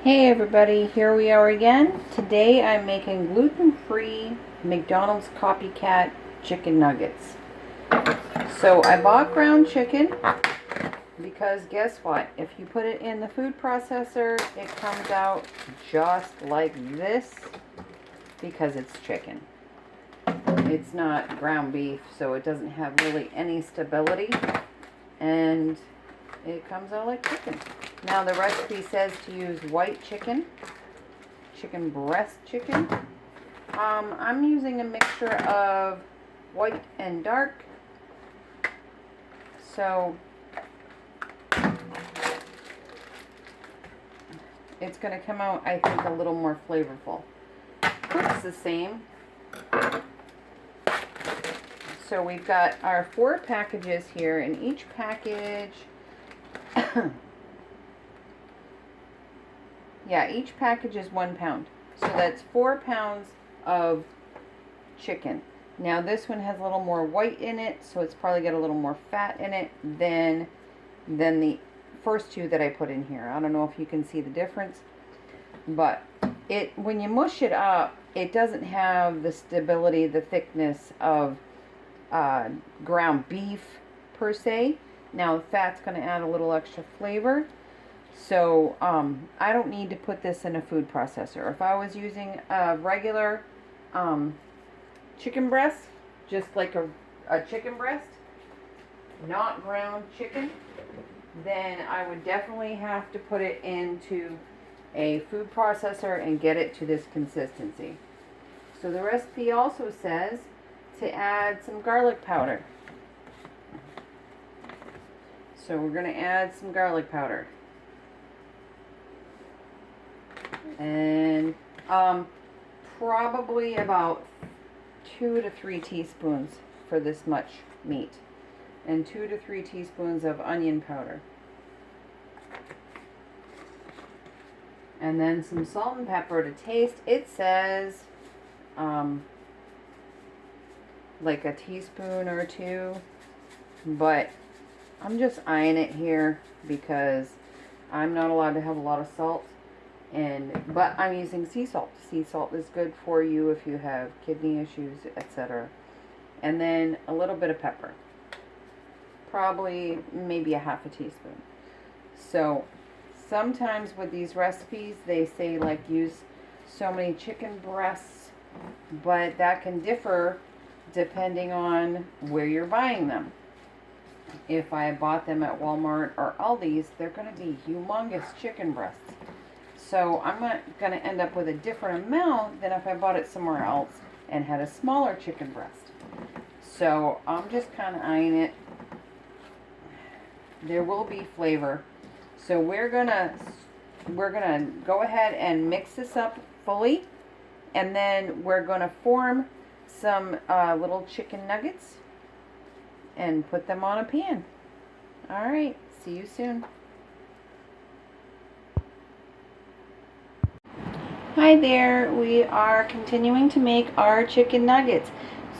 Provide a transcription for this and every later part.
Hey everybody, here we are again. Today I'm making gluten-free McDonald's copycat chicken nuggets. So I bought ground chicken because guess what? If you put it in the food processor, it comes out just like this because it's chicken. It's not ground beef, so it doesn't have really any stability, and it comes out like chicken. Now the recipe says to use white chicken breast chicken. I'm using a mixture of white and dark. So it's going to come out, I think, a little more flavorful. Cooks the same. So we've got our 4 packages here, and each package yeah, each package is 1 pound. So that's 4 pounds of chicken. Now this one has a little more white in it, so it's probably got a little more fat in it than the first 2 that I put in here. I don't know if you can see the difference, but when you mush it up, it doesn't have the stability, the thickness of ground beef per se. Now the fat's going to add a little extra flavor. So I don't need to put this in a food processor. If I was using a regular chicken breast, just like a chicken breast, not ground chicken, then I would definitely have to put it into a food processor and get it to this consistency. So the recipe also says to add some garlic powder. So we're going to add some garlic powder. And probably about 2 to 3 teaspoons for this much meat, and 2 to 3 teaspoons of onion powder, and then some salt and pepper to taste. It says like a teaspoon or 2, but I'm just eyeing it here because I'm not allowed to have a lot of salt. But I'm using sea salt. Sea salt is good for you if you have kidney issues, etc. And then a little bit of pepper. Probably maybe a half a teaspoon. So sometimes with these recipes they say like use so many chicken breasts, but that can differ depending on where you're buying them. If I bought them at Walmart or Aldi's, they're going to be humongous chicken breasts. So I'm going to end up with a different amount than if I bought it somewhere else and had a smaller chicken breast. So I'm just kind of eyeing it. There will be flavor. So we're gonna go ahead and mix this up fully, and then we're gonna form some little chicken nuggets and put them on a pan. All right, see you soon. Hi there, we are continuing to make our chicken nuggets.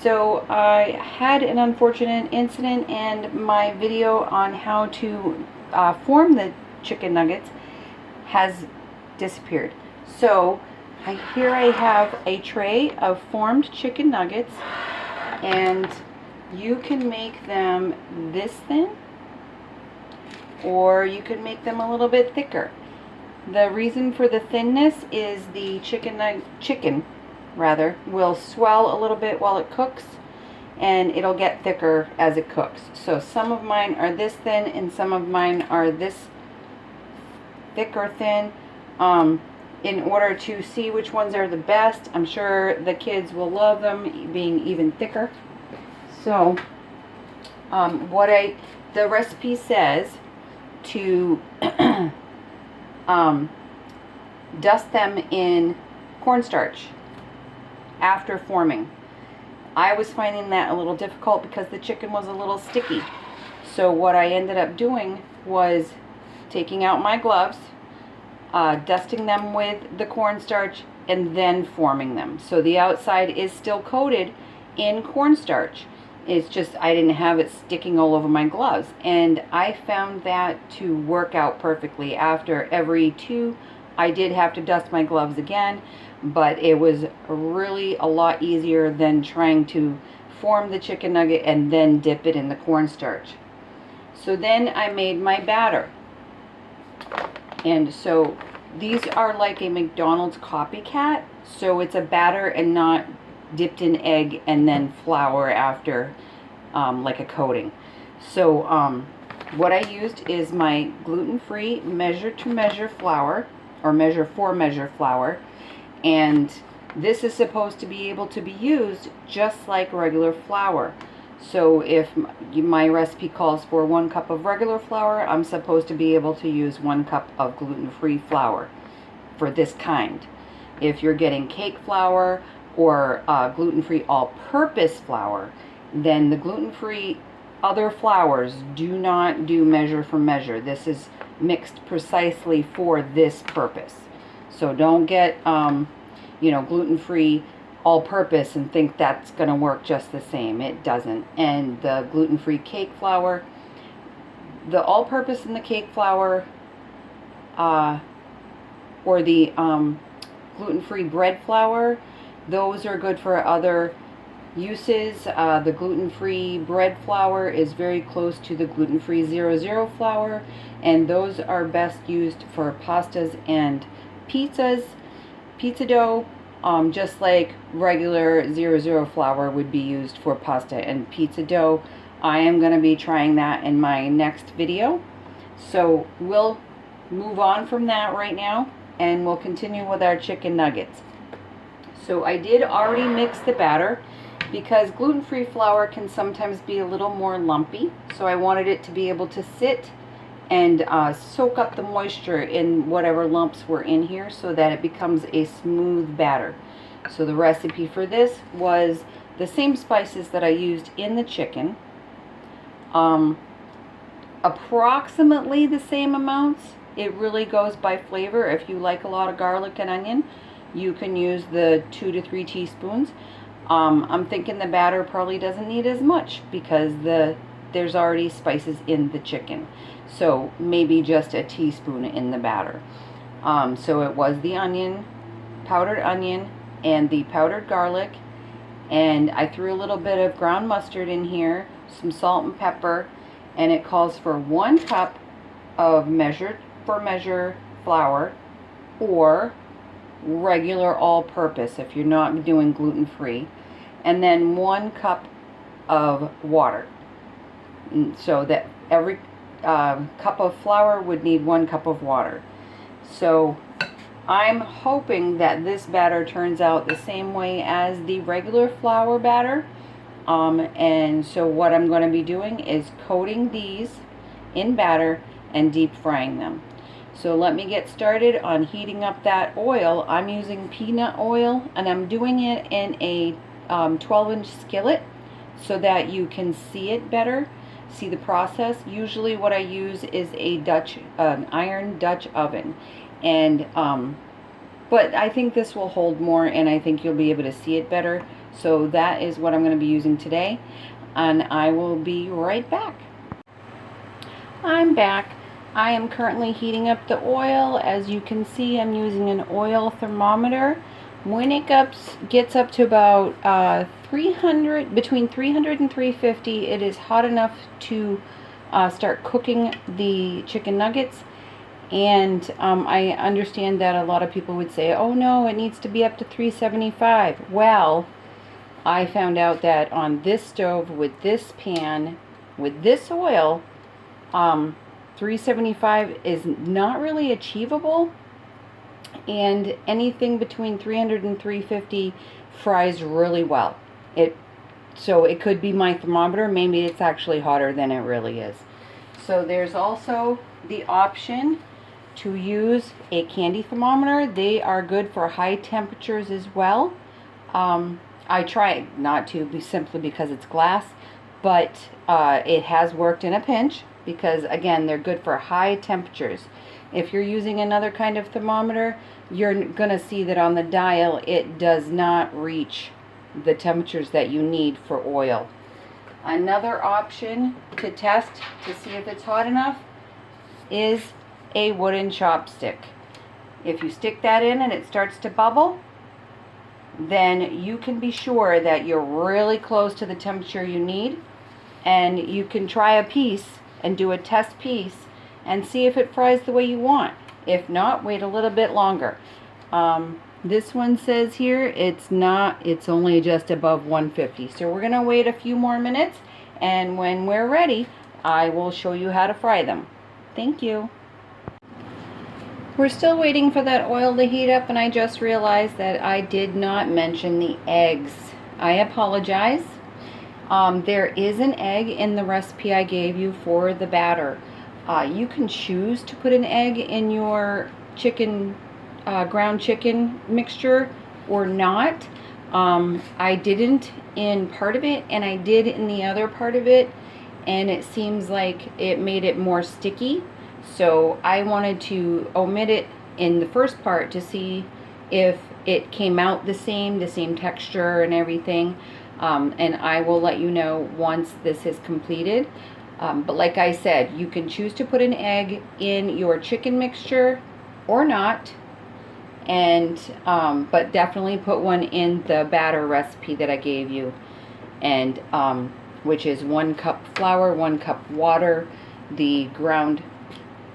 So I had an unfortunate incident, and my video on how to form the chicken nuggets has disappeared. So here I have a tray of formed chicken nuggets, and you can make them this thin, or you can make them a little bit thicker. The reason for the thinness is the chicken will swell a little bit while it cooks, and it'll get thicker as it cooks. So some of mine are this thin and some of mine are this thick or thin. In order to see which ones are the best, I'm sure the kids will love them being even thicker. So the recipe says to dust them in cornstarch after forming. I was finding that a little difficult because the chicken was a little sticky. So what I ended up doing was taking out my gloves, dusting them with the cornstarch, and then forming them. So the outside is still coated in cornstarch. It's just I didn't have it sticking all over my gloves, and I found that to work out perfectly. After every 2 I did have to dust my gloves again, but it was really a lot easier than trying to form the chicken nugget and then dip it in the cornstarch. So then I made my batter. And so these are like a McDonald's copycat. So it's a batter and not dipped in egg and then flour after, like a coating. So what I used is my gluten-free measure-to-measure flour, or measure-for-measure flour. And this is supposed to be able to be used just like regular flour. So if my recipe calls for 1 cup of regular flour, I'm supposed to be able to use 1 cup of gluten-free flour for this kind. If you're getting cake flour or gluten-free all-purpose flour, then the gluten-free other flours do not do measure for measure. This is mixed precisely for this purpose. So don't get, gluten-free all-purpose and think that's going to work just the same. It doesn't. And the gluten-free cake flour, the all-purpose in the cake flour, or the gluten-free bread flour, those are good for other uses. The gluten-free bread flour is very close to the gluten-free 00 flour, and those are best used for pastas and pizzas, pizza dough, just like regular 00 flour would be used for pasta and pizza dough. I am going to be trying that in my next video. So we'll move on from that right now, and we'll continue with our chicken nuggets. So I did already mix the batter because gluten-free flour can sometimes be a little more lumpy. So I wanted it to be able to sit and soak up the moisture in whatever lumps were in here so that it becomes a smooth batter. So the recipe for this was the same spices that I used in the chicken, approximately the same amounts. It really goes by flavor. If you like a lot of garlic and onion, you can use the 2 to 3 teaspoons. I'm thinking the batter probably doesn't need as much because there's already spices in the chicken. So maybe just a teaspoon in the batter. So it was the onion, powdered onion, and the powdered garlic. And I threw a little bit of ground mustard in here, some salt and pepper, and it calls for 1 cup of measure for measure flour, or regular all-purpose if you're not doing gluten-free, and then 1 cup of water. So that every cup of flour would need 1 cup of water. So I'm hoping that this batter turns out the same way as the regular flour batter. And so what I'm going to be doing is coating these in batter and deep frying them. So let me get started on heating up that oil. I'm using peanut oil, and I'm doing it in a 12-inch skillet so that you can see it better, see the process. Usually what I use is an iron Dutch oven, and but I think this will hold more, and I think you'll be able to see it better. So that is what I'm going to be using today, and I will be right back. I'm back. I am currently heating up the oil. As you can see, I'm using an oil thermometer. When it gets up to about 300, between 300 and 350, it is hot enough to start cooking the chicken nuggets. And I understand that a lot of people would say, oh no, it needs to be up to 375. Well, I found out that on this stove, with this pan, with this oil, 375 is not really achievable, and anything between 300 and 350 fries really well. So it could be my thermometer. Maybe it's actually hotter than it really is. So there's also the option to use a candy thermometer. They are good for high temperatures as well. I try not to, simply because it's glass, but it has worked in a pinch, because again, they're good for high temperatures. If you're using another kind of thermometer, you're gonna see that on the dial it does not reach the temperatures that you need for oil. Another option to test to see if it's hot enough is a wooden chopstick. If you stick that in and it starts to bubble, then you can be sure that you're really close to the temperature you need, and you can try a piece and do a test piece and see if it fries the way you want. If not, wait a little bit longer. This one says here it's only just above 150. So we're gonna wait a few more minutes, and when we're ready, I will show you how to fry them. Thank you. We're still waiting for that oil to heat up, and I just realized that I did not mention the eggs. I apologize. There is an egg in the recipe I gave you for the batter. You can choose to put an egg in your ground chicken mixture or not. I didn't in part of it, and I did in the other part of it, and it seems like it made it more sticky. So I wanted to omit it in the first part to see if it came out the same texture and everything. And I will let you know once this is completed. But like I said, you can choose to put an egg in your chicken mixture or not. And but definitely put one in the batter recipe that I gave you, and which is 1 cup flour, 1 cup water, the ground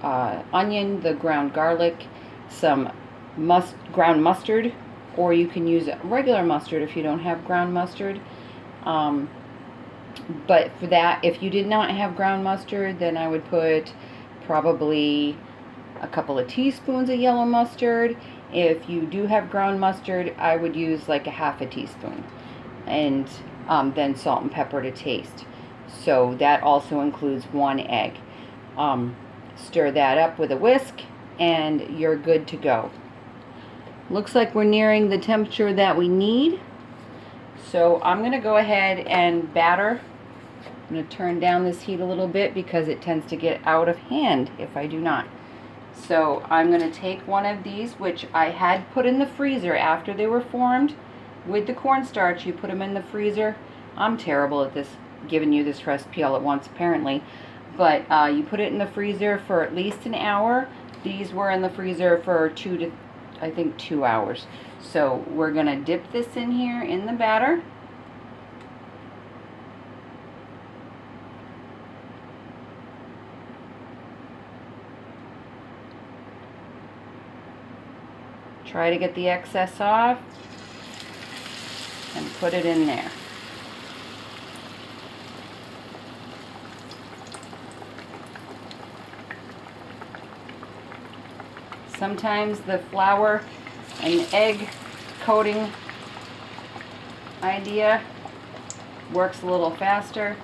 onion, the ground garlic, some ground mustard, or you can use regular mustard if you don't have ground mustard. But for that, if you did not have ground mustard, then I would put probably a couple of teaspoons of yellow mustard. If you do have ground mustard, I would use like a half a teaspoon, and then salt and pepper to taste. So that also includes 1 egg. Stir that up with a whisk, and you're good to go. Looks like we're nearing the temperature that we need. So I'm going to go ahead and batter. I'm going to turn down this heat a little bit because it tends to get out of hand if I do not. So I'm going to take one of these, which I had put in the freezer after they were formed. With the cornstarch, you put them in the freezer. I'm terrible at this, giving you this recipe all at once apparently. But you put it in the freezer for at least an hour. These were in the freezer for 2 hours. So we're going to dip this in here in the batter. Try to get the excess off and put it in there. Sometimes the flour and egg coating idea works a little faster.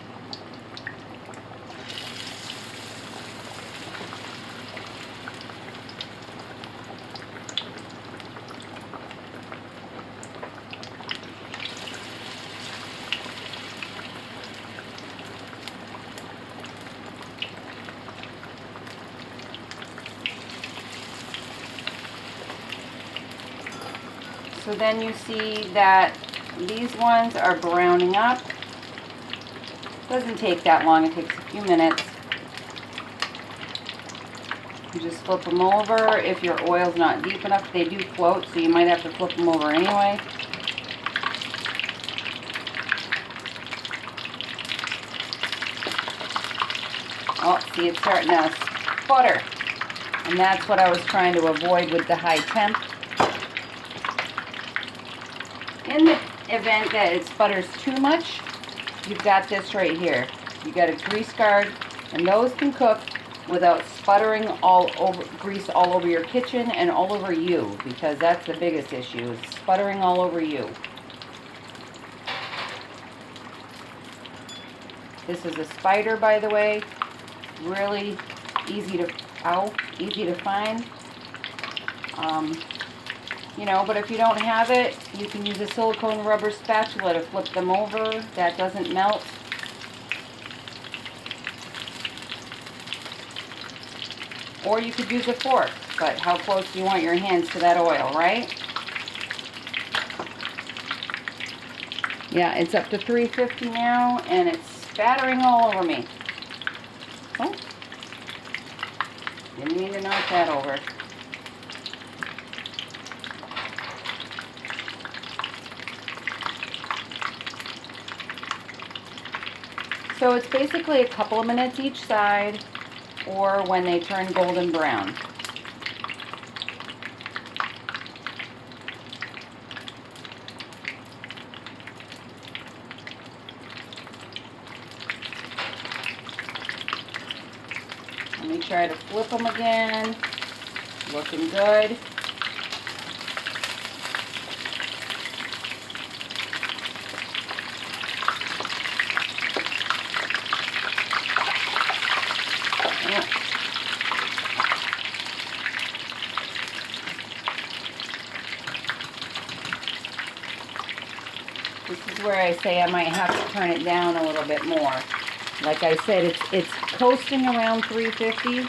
So then you see that these ones are browning up. Doesn't take that long, it takes a few minutes. You just flip them over. If your oil's not deep enough, they do float, so you might have to flip them over anyway. Oh, see, it's starting to sputter. And that's what I was trying to avoid with the high temp. In the event that it sputters too much, you've got this right here. You got a grease guard, and those can cook without sputtering grease all over your kitchen and all over you, because that's the biggest issue, is sputtering all over you. This is a spider, by the way. Really easy to find. You know, but if you don't have it, you can use a silicone rubber spatula to flip them over. That doesn't melt. Or you could use a fork, but how close do you want your hands to that oil, right? Yeah, it's up to 350 now, and it's spattering all over me. Oh, didn't mean to knock that over. So it's basically a couple of minutes each side, or when they turn golden brown. Let me try to flip them again. Looking good. Yeah. This is where I say I might have to turn it down a little bit more. Like I said, it's coasting around 350,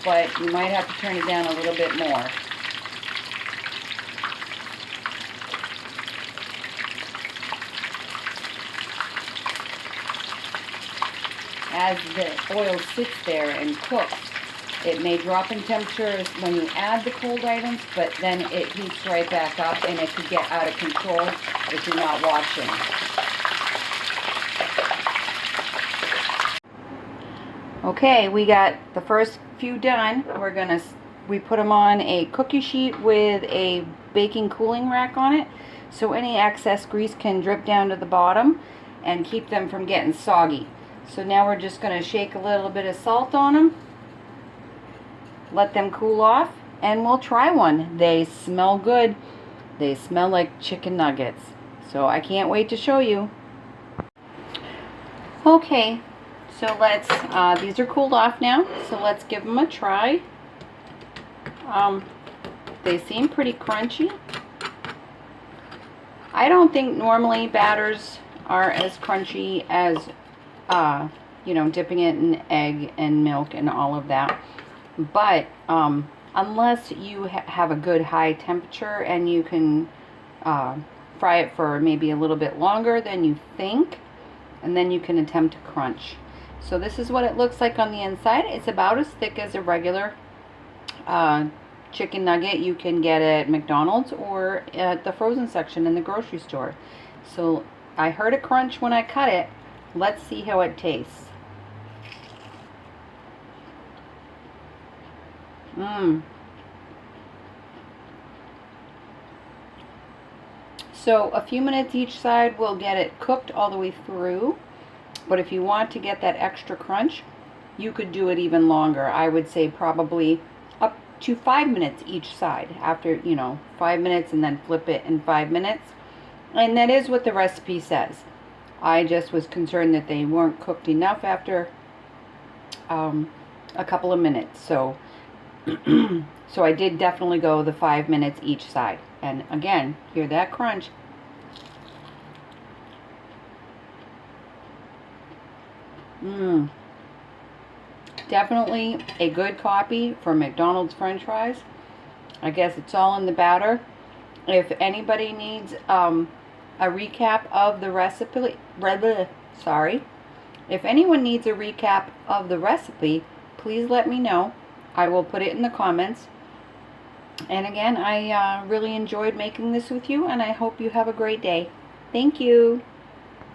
but you might have to turn it down a little bit more. As the oil sits there and cooks, it may drop in temperature when you add the cold items, but then it heats right back up and it could get out of control if you're not watching. Okay, we got the first few done. We put them on a cookie sheet with a baking cooling rack on it, so any excess grease can drip down to the bottom and keep them from getting soggy. So now we're just going to shake a little bit of salt on them, let them cool off, and we'll try one. They smell good. They smell like chicken nuggets. So I can't wait to show you. Okay, so let's, these are cooled off now, so let's give them a try. They seem pretty crunchy. I don't think normally batters are as crunchy as you know, dipping it in egg and milk and all of that. But unless you have a good high temperature and you can fry it for maybe a little bit longer than you think, and then you can attempt to crunch. So this is what it looks like on the inside. It's about as thick as a regular chicken nugget you can get at McDonald's or at the frozen section in the grocery store. So I heard a crunch when I cut it. Let's see how it tastes. So a few minutes each side will get it cooked all the way through. But if you want to get that extra crunch, you could do it even longer. I would say probably up to 5 minutes each side. After, you know, 5 minutes, and then flip it in 5 minutes. And that is what the recipe says. I just was concerned that they weren't cooked enough after a couple of minutes. So, so I did definitely go the 5 minutes each side. And again, hear that crunch. Definitely a good copy for McDonald's French fries. I guess it's all in the batter. If anybody needs a recap of the recipe, if anyone needs a recap of the recipe, please let me know. I will put it in the comments. And again, I really enjoyed making this with you, and I hope you have a great day. Thank you.